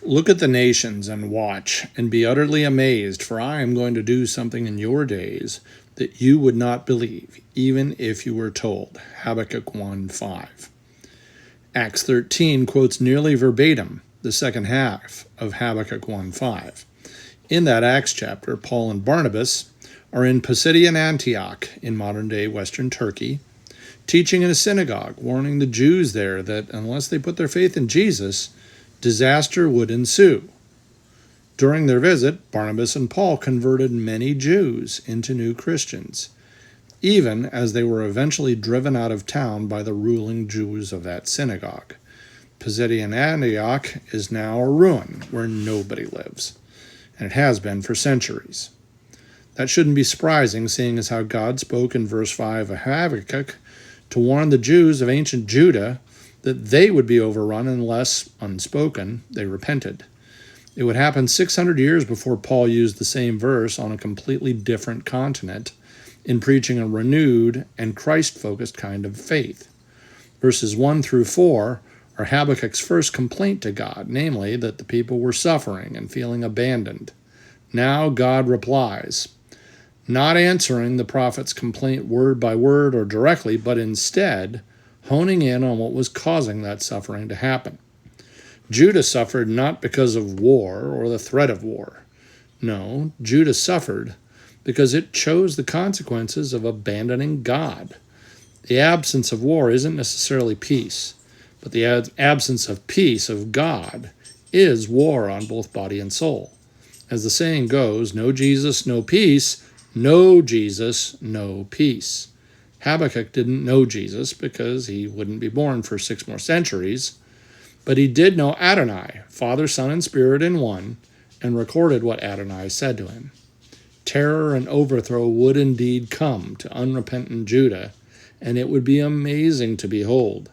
Look at the nations and watch, and be utterly amazed, for I am going to do something in your days that you would not believe, even if you were told. Habakkuk 1:5. Acts 13 quotes nearly verbatim the second half of Habakkuk 1:5. In that Acts chapter, Paul and Barnabas are in Pisidian Antioch in modern-day Western Turkey, teaching in a synagogue, warning the Jews there that unless they put their faith in Jesus, disaster would ensue. During their visit, Barnabas and Paul converted many Jews into new Christians, even as they were eventually driven out of town by the ruling Jews of that synagogue. Pisidian Antioch is now a ruin where nobody lives, and it has been for centuries. That shouldn't be surprising, seeing as how God spoke in verse 5 of Habakkuk to warn the Jews of ancient Judah that they would be overrun unless, unspoken, they repented. It would happen 600 years before Paul used the same verse on a completely different continent in preaching a renewed and Christ-focused kind of faith. Verses 1 through 4 are Habakkuk's first complaint to God, namely that the people were suffering and feeling abandoned. Now God replies, not answering the prophet's complaint word by word or directly, but instead honing in on what was causing that suffering to happen. Judah suffered not because of war or the threat of war. No, Judah suffered because it chose the consequences of abandoning God. The absence of war isn't necessarily peace, but the absence of peace of God is war on both body and soul. As the saying goes, no Jesus, no peace. No Jesus, no peace. Habakkuk didn't know Jesus because he wouldn't be born for 6 more centuries, but he did know Adonai, Father, Son, and Spirit in one, and recorded what Adonai said to him. Terror and overthrow would indeed come to unrepentant Judah, and it would be amazing to behold.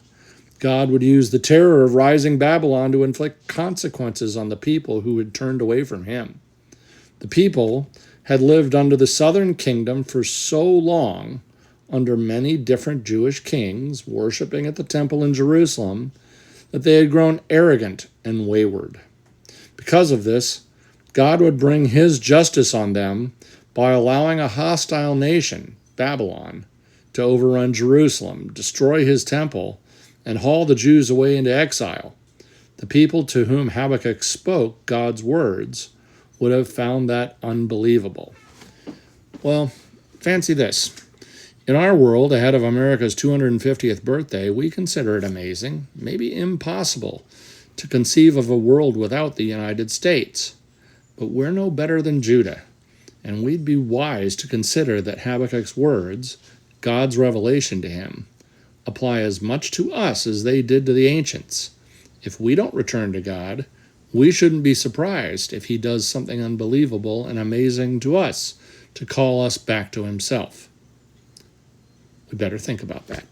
God would use the terror of rising Babylon to inflict consequences on the people who had turned away from him. The people had lived under the southern kingdom for so long, under many different Jewish kings, worshiping at the temple in Jerusalem, that they had grown arrogant and wayward. Because of this, God would bring his justice on them by allowing a hostile nation, Babylon, to overrun Jerusalem, destroy his temple, and haul the Jews away into exile. The people to whom Habakkuk spoke God's words would have found that unbelievable. Well, fancy this. In our world, ahead of America's 250th birthday, we consider it amazing, maybe impossible, to conceive of a world without the United States. But we're no better than Judah, and we'd be wise to consider that Habakkuk's words, God's revelation to him, apply as much to us as they did to the ancients. If we don't return to God, we shouldn't be surprised if he does something unbelievable and amazing to us to call us back to himself. We better think about that.